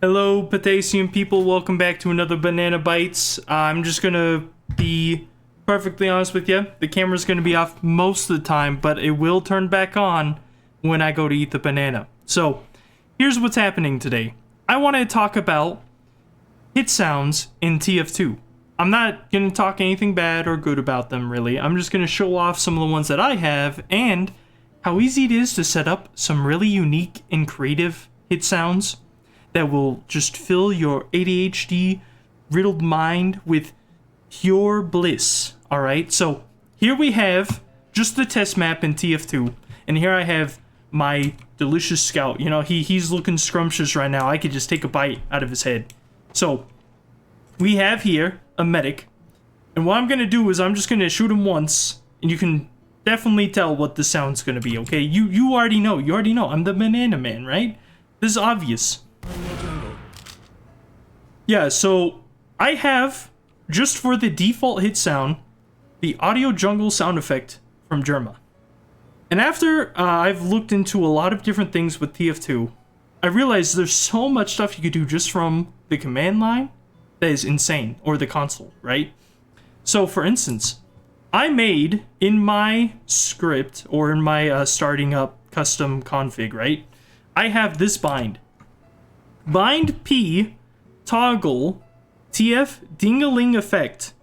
Hello, potassium people. Welcome back to another Banana Bites. I'm just gonna be perfectly honest with you. The camera's gonna be off most of the time, but it will turn back on when I go to eat the banana. So, here's what's happening today. I want to talk about hit sounds in TF2. I'm not gonna talk anything bad or good about them, really. I'm just gonna show off some of the ones that I have and how easy it is to set up some really unique and creative hit sounds that will just fill your ADHD riddled mind with pure bliss. Alright, so here we have just the test map in TF2, and here I have my delicious scout. You know, he's looking scrumptious right now. I could just take a bite out of his head. So we have here a medic, and what I'm gonna do is I'm just gonna shoot him once, and you can definitely tell what the sound's gonna be, okay? You already know. I'm the banana man, right? This is obvious. Yeah, so I have, just for the default hit sound, the audio jungle sound effect from Germa. And after I've looked into a lot of different things with TF2, I realized there's so much stuff you could do just from the command line that is insane, or the console, right? So for instance, I made in my script, or in my starting up custom config, right? I have this bind. Bind P toggle TF ding-a-ling effect,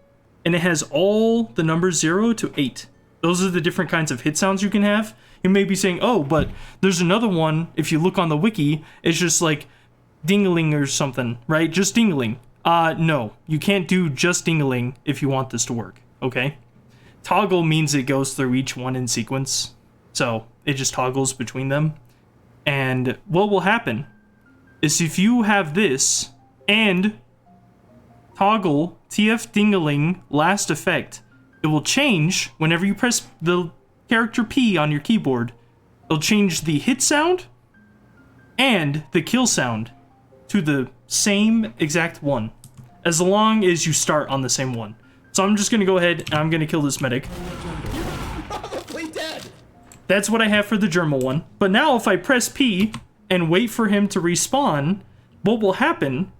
and it has all the numbers 0 to 8. Those are the different kinds of hit sounds you can have. You may be saying, oh, but there's another one, if you look on the wiki, it's just like ding-a-ling or something, right? Just ding-a-ling. No, you can't do just ding-a-ling if you want this to work, okay? Toggle means it goes through each one in sequence, so it just toggles between them. And what will happen is if you have this and toggle TF ding-a-ling last effect, it will change whenever you press the character P on your keyboard. It'll change the hit sound and the kill sound to the same exact one, as long as you start on the same one. So I'm just gonna go ahead and I'm gonna kill this medic. Probably dead. That's what I have for the Germa one. But now if I press P and wait for him to respawn, what will happen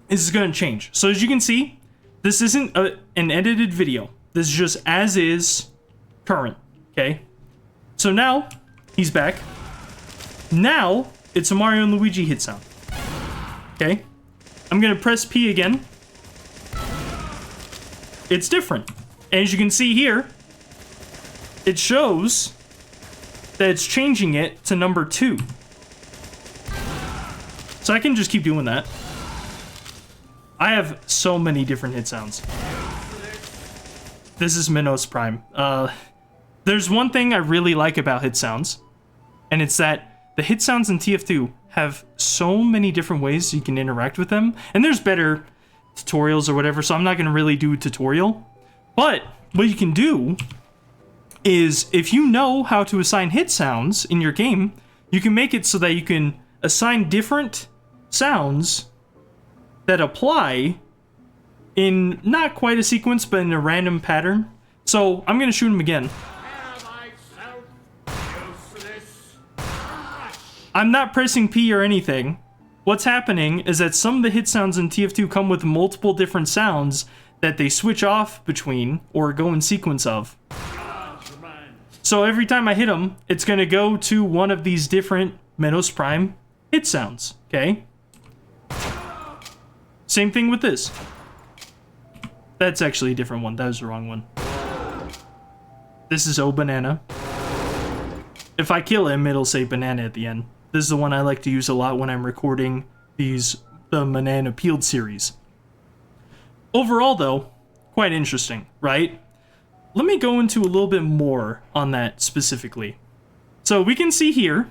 is it's gonna change. So as you can see, this isn't an edited video. This is just as is current, okay? So now, he's back. Now, it's a Mario and Luigi hit sound. Okay? I'm gonna press P again. It's different. And as you can see here, it shows that it's changing it to number 2. So I can just keep doing that. I have so many different hit sounds. This is Minos Prime. There's one thing I really like about hit sounds, and it's that the hit sounds in TF2 have so many different ways you can interact with them, and there's better tutorials or whatever, so I'm not going to really do a tutorial. But what you can do is, if you know how to assign hit sounds in your game, you can make it so that you can assign different sounds that apply in not quite a sequence, but in a random pattern. So I'm gonna shoot him again. I'm not pressing P or anything. What's happening is that some of the hit sounds in TF2 come with multiple different sounds that they switch off between or go in sequence of. So every time I hit him, it's gonna go to one of these different Minos Prime hit sounds, okay? Same thing with this. That's actually a different one. That was the wrong one. This is O Banana. If I kill him, it'll say banana at the end. This is the one I like to use a lot when I'm recording the Banana Peeled series. Overall, though, quite interesting, right? Let me go into a little bit more on that specifically. So we can see here,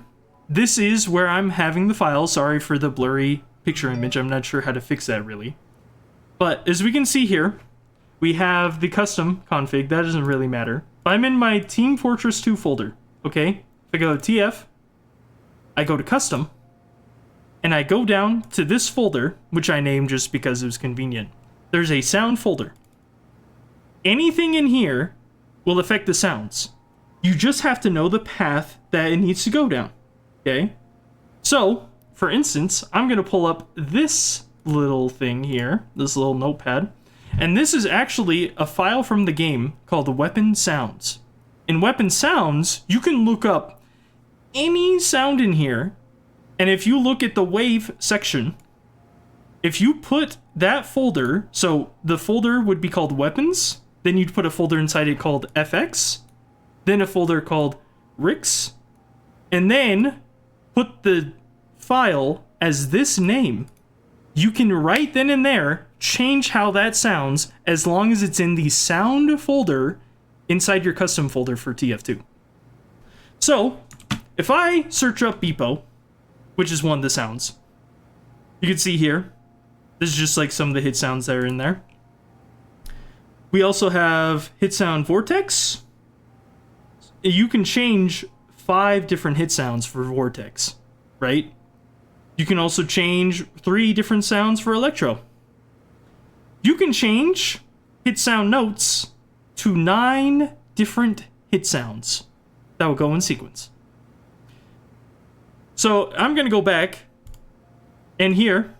this is where I'm having the file. Sorry for the blurry picture image. I'm not sure how to fix that really. But as we can see here, we have the custom config. That doesn't really matter. I'm in my Team Fortress 2 folder, okay? If I go to TF, I go to custom, and I go down to this folder, which I named just because it was convenient. There's a sound folder. Anything in here will affect the sounds. You just have to know the path that it needs to go down, okay? So, for instance, I'm going to pull up this little thing here, this little notepad, and this is actually a file from the game called Weapon Sounds. In Weapon Sounds, you can look up any sound in here, and if you look at the wave section, if you put that folder, so the folder would be called Weapons, then you'd put a folder inside it called FX, then a folder called Rix, and then put the file as this name. You can right then and there change how that sounds as long as it's in the sound folder inside your custom folder for TF2. So, if I search up Beepo, which is one of the sounds, you can see here, this is just like some of the hit sounds that are in there. We also have hit sound Vortex. You can change 5 different hit sounds for Vortex, right? You can also change 3 different sounds for Electro. You can change hit sound notes to 9 different hit sounds that will go in sequence. So I'm going to go back, and here,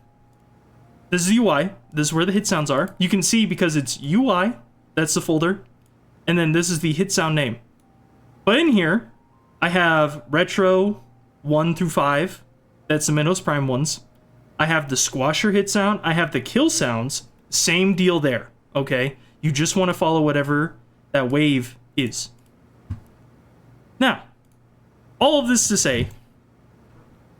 this is the UI. This is where the hit sounds are. You can see because it's UI, that's the folder, and then this is the hit sound name. But in here, I have Retro 1 through 5. That's the Minnows Prime ones. I have the Squasher hit sound. I have the kill sounds. Same deal there, okay? You just want to follow whatever that wave is. Now, all of this to say,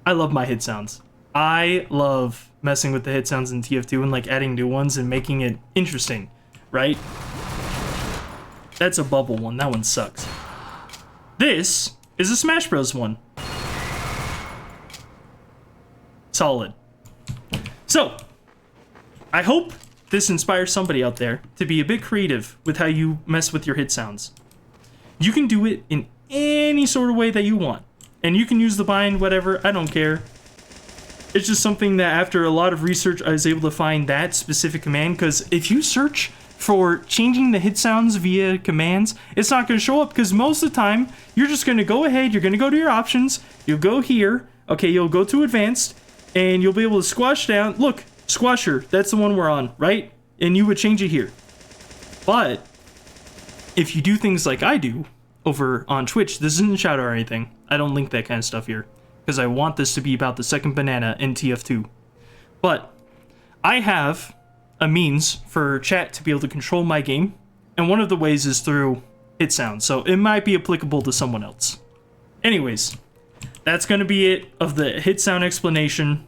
I love my hit sounds. I love messing with the hit sounds in TF2 and like adding new ones and making it interesting, right? That's a bubble one. That one sucks. This is a Smash Bros. One. Solid. So, I hope this inspires somebody out there to be a bit creative with how you mess with your hit sounds. You can do it in any sort of way that you want. And you can use the bind, whatever, I don't care. It's just something that after a lot of research, I was able to find that specific command, because if you search for changing the hit sounds via commands, it's not going to show up, because most of the time, you're just going to go ahead, you're going to go to your options, you'll go here, okay, you'll go to advanced, and you'll be able to squash down. Look, Squasher, that's the one we're on, right? And you would change it here. But if you do things like I do over on Twitch, this isn't shout out or anything. I don't link that kind of stuff here because I want this to be about the second banana in TF2. But I have a means for chat to be able to control my game, and one of the ways is through hit sounds, so it might be applicable to someone else. Anyways, that's going to be it of the hit sound explanation.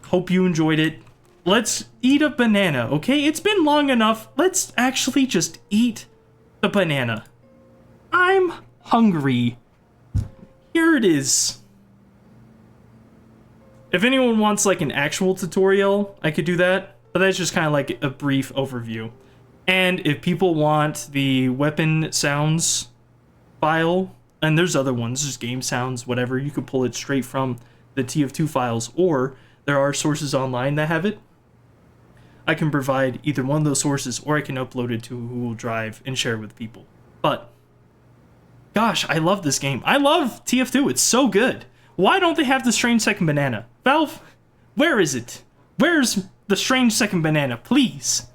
Hope you enjoyed it. Let's eat a banana, okay? It's been long enough. Let's actually just eat the banana. I'm hungry. Here it is. If anyone wants like an actual tutorial, I could do that, but that's just kind of like a brief overview. And if people want the weapon sounds file, and there's other ones, just game sounds, whatever, you could pull it straight from the TF2 files, or there are sources online that have it. I can provide either one of those sources, or I can upload it to Google Drive and share it with people. But gosh, I love this game. I love TF2. It's so good. Why don't they have the Strange Second Banana? Valve, where is it? Where's the Strange Second Banana? Please.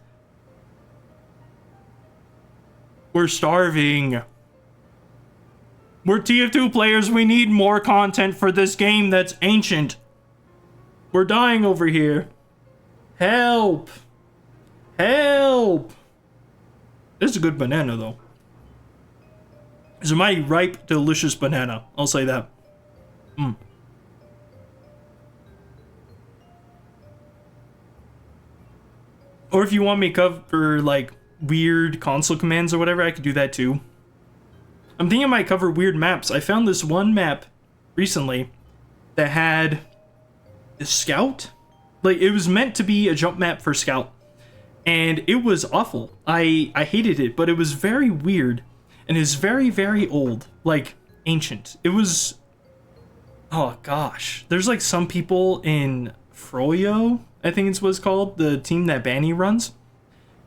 We're starving. We're TF2 players. We need more content for this game that's ancient. We're dying over here. Help. Help. This is a good banana, though. It's a mighty ripe, delicious banana. I'll say that. Or if you want me to cover, like, weird console commands or whatever, I could do that too. I'm thinking I might cover weird maps. I found this one map recently that had a scout. Like, it was meant to be a jump map for scout. And it was awful. I hated it, but it was very weird. And it's very, very old. Like, ancient. It was... Oh, gosh. There's, like, some people in Froyo, I think it's what's called, the team that Banny runs.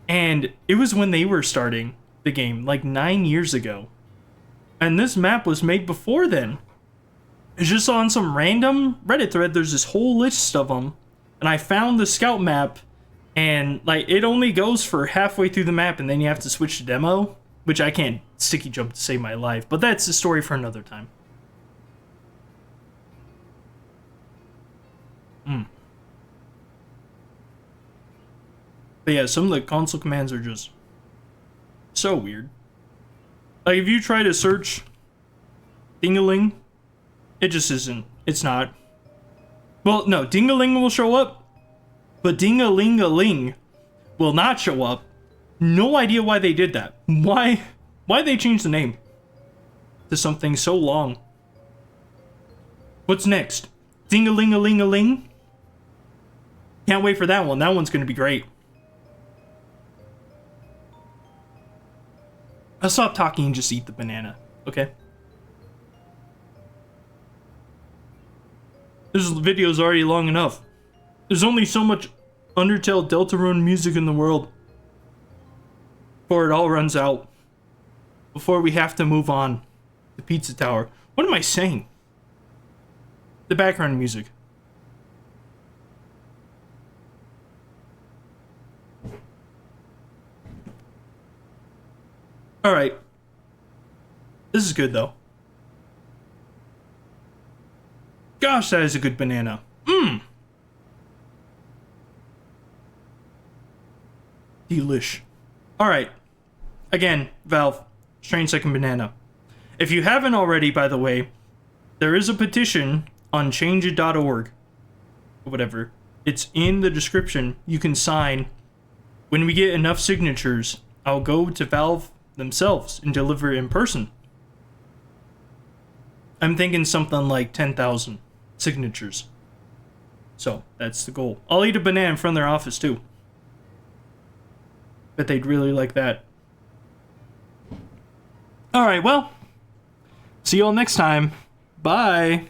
And it was when they were starting the game, like 9 years ago. And this map was made before then. It's just on some random Reddit thread. There's this whole list of them, and I found the scout map, and like it only goes for halfway through the map, and then you have to switch to demo, which I can't sticky jump to save my life. But that's a story for another time. But yeah, some of the console commands are just so weird. Like if you try to search ding-a-ling, it just isn't. It's not. Well, no, ding-a-ling will show up, but ding-a-ling-a-ling will not show up. No idea why they did that. Why they changed the name to something so long? What's next? Ding-a-ling-a-ling-a-ling? Can't wait for that one. That one's gonna be great. I'll stop talking and just eat the banana, okay? This video's already long enough. There's only so much Undertale Deltarune music in the world before it all runs out. Before we have to move on to Pizza Tower. What am I saying? The background music. Alright. This is good, though. Gosh, that is a good banana. Delish. Alright. Again, Valve. strangesecondbanana. If you haven't already, by the way, there is a petition on change.org. Whatever. It's in the description. You can sign. When we get enough signatures, I'll go to Valve themselves and deliver it in person. I'm thinking something like 10,000 signatures. So, that's the goal. I'll eat a banana in front of their office, too. Bet they'd really like that. Alright, well. See you all next time. Bye.